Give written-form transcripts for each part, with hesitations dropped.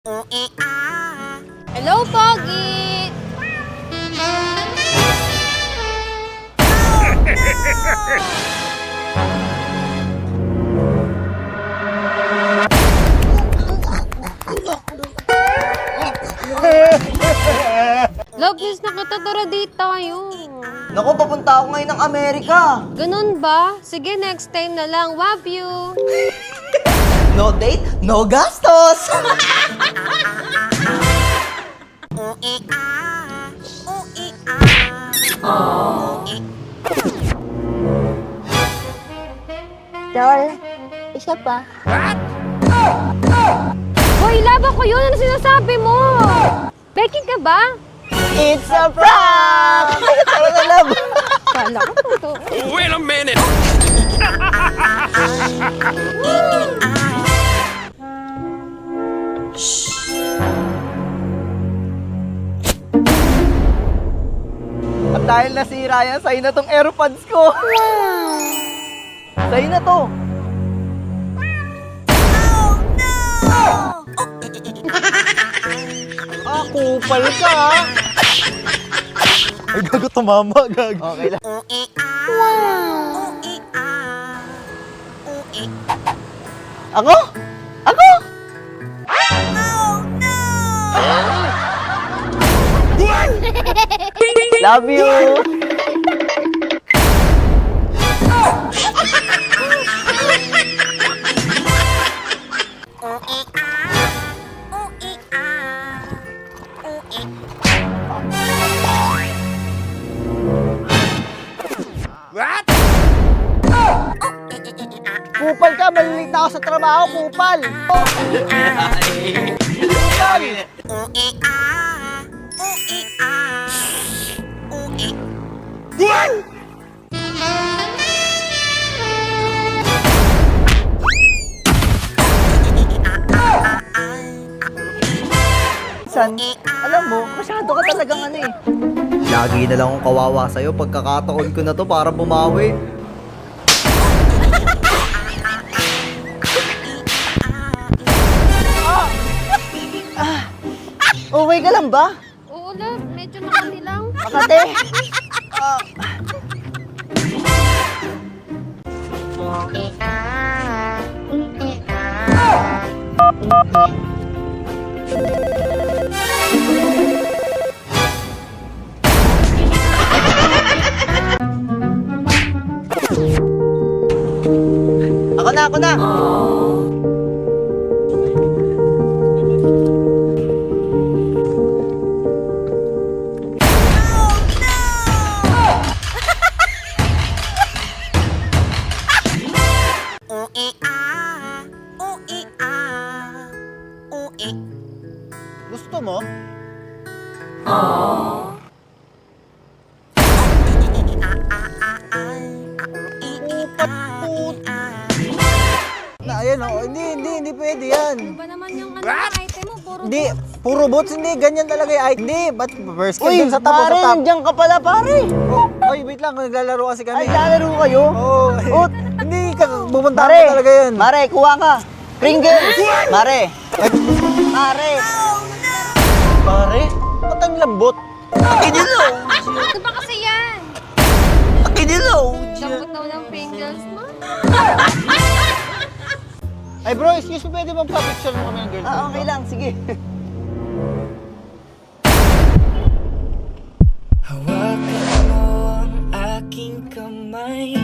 Hello, Pogi! Love, miss na kita, tara date tayo. Naku, papunta ako ngayon ng Amerika. Ganun ba? Sige, next time na lang. Love you! No date, no gastos. Dol, isa pa. Hoy, laban ko yun! Ano sinasabi mo? Becky ka ba? It's a prank! Tara na, love. Kala ko totoo. Wait a minute! At dahil nasira yan, sa'yo na tong AirPods ko. Sa'yo na to. Ah, kupal ka, ha? Ay, gago, tumama, gago. Okay lang. Ako? Ako? Love you! What? Kupal ka, malilita ako sa trabaho, kupal! Kupal! Diyan! San, alam mo, masyado ka talagang ano eh. Lagi na lang akong kawawa sa'yo, pagkakataon ko na to para bumawi. Okay ka lang ba? Oo, love. Medyo nakati lang. Makate? Ako na! Gusto mo? Na, ayan o. Hindi pwede yan. Ano ba naman yung item mo? Puro Hindi, puro boots, hindi. Ganyan talaga yung Hindi, ba't first kill dun sa top o sa top? Nandiyan ka pala, pare. Oy, wait lang, naglalaro kasi kami. Ay, naglalaro kayo? Oo. Hindi, pupunta ka talaga yan. Mare, kuha ka. Pringles! Mare! Mare! Pare? Ba't ang lambot? Akinilaw! Ano ba kasi yan? Akinilaw! Lambot daw ng Pringles mo? Ay bro, excuse me, pwede bang pa-picture mo kami ng girlfriend? Okay lang, sige. Hawakan mo ang aking kamay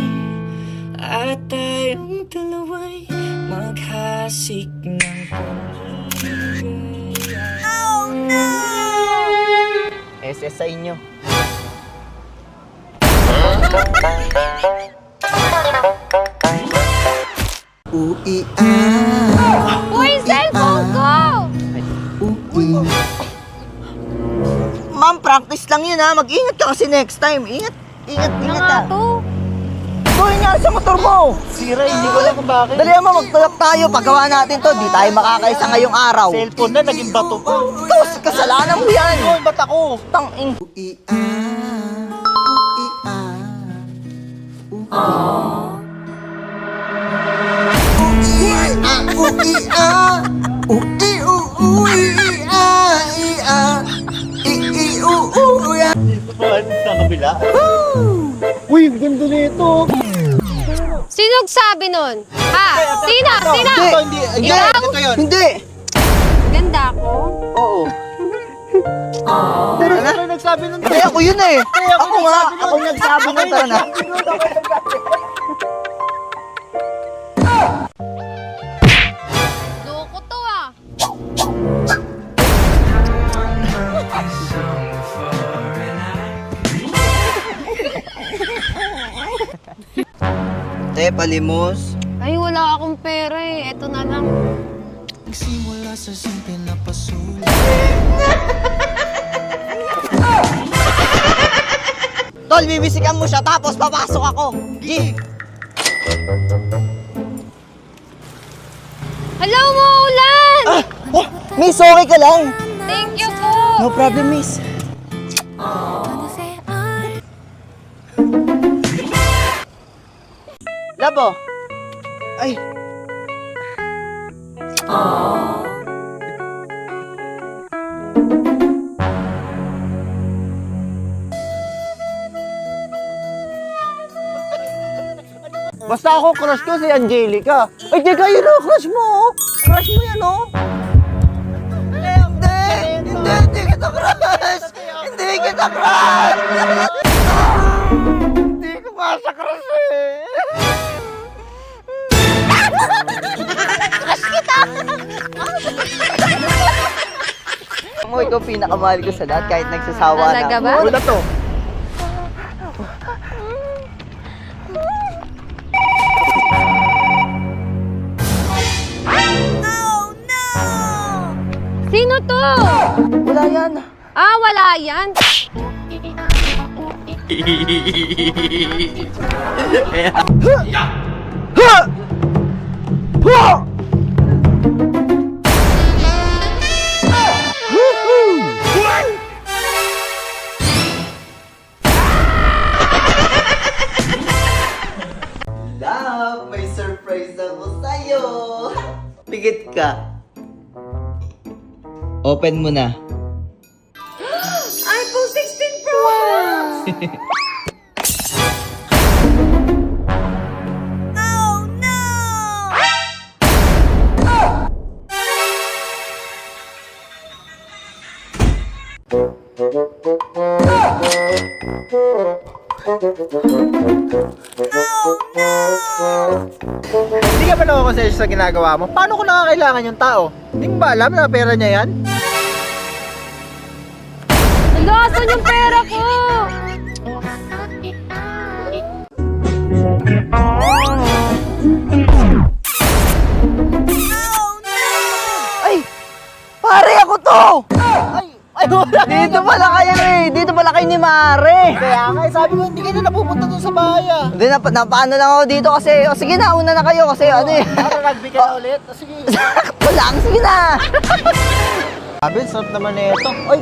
at tayong dalawa'y maghasik ng pag-ibig. Oh no! SS sa inyo. Uy, cellphone ko! Ma'am, practice lang yun ha. Mag-ingat ka kasi next time. Ingat ha. to. Tuloy nga sa motor mo. Sira, hindi ko alam kung bakit. Dali mo, magtulak tayo. Paggawa natin to, di tayo makakaisa ngayong araw. Cellphone na, naging bato pa. Tos, kasalanan mo yan. Yun, ba't ako? Tangin. Sa kabila. Uy, ang ganda nito. Sino nagsabi nun? Ha? Sino? Sino? Ito, hindi. Ikaw? Ito yun. Hindi! Ganda ako? Oo. Pero ano nagsabi nun? Hindi, ako yun eh. Ako nga, ako nagsabi ng tara na. Loko to ah. Te, palimos. Ay, wala akong pera eh. Ito na lang. Nagsimula sa simple na pasulit. Tol, bibisikan mo siya tapos papasok ako. G! Hello, Maulan! Miss, okay ka lang? Thank you po! No problem, miss. Labo. Ay. Basta ako, crush ko si Angelica. Ay, teka, yun o, crush mo. Oh. Crush mo yan, oh. Hindi kita crush. Hindi kita crush. Hindi ko masa crush eh. Mo, ikaw pinakamahal ko sa lahat kahit nagsasawa na. Talaga ba? Wala to. Sino to? Wala yan. Ah, wala yan. Love, may surprise ako sa'yo. Pigit ka. Open mo na. iPhone 16 Pro Max! Hindi ka ba nakakonsensya sa ginagawa mo? Paano ko nakakailangan yung tao? Hindi mo ba alam na pera niya yan? Hala, saan yung pera ko? Ay! Pare, ako to! Ay, wala. Dito pala kayo eh. Dito pala kayo ni Mare. Kaya nga, sabi mo, hindi ka na napupunta dun sa bahay ah. Hindi, napaano lang ako dito kasi, o sige na, una na kayo kasi ano eh. Para rugby ka na ulit. Sige. Sakto lang, sige na. Sabi, sarap naman na ito. Ay!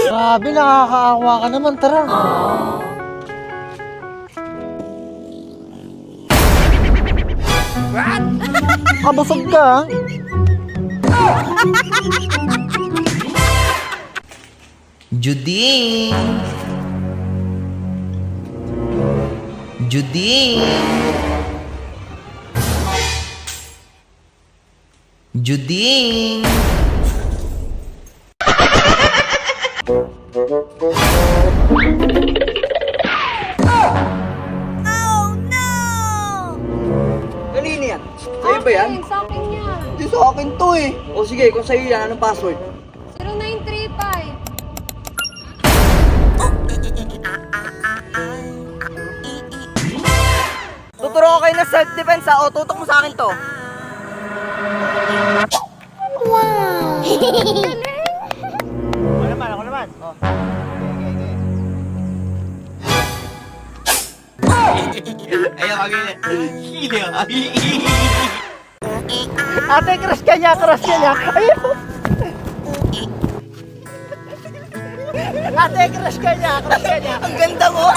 Grabe, nakakaawa ka naman. Tara. What? Kabusog ka. Juding! Juding! Juding! Kanina yan. Sa'yo ba yan? Sa akin yan. Hindi sa akin to eh. O sige, kung sa'yo yan, anong password? 0935. Tuturo ko kayo ng self-defense ha, o tutok mo sa akin to. Ako naman. Oh. Ate, crush ka niya, crush ka niya. Ayun. Ate, crush ka niya, crush ka niya. Ang ganda mo!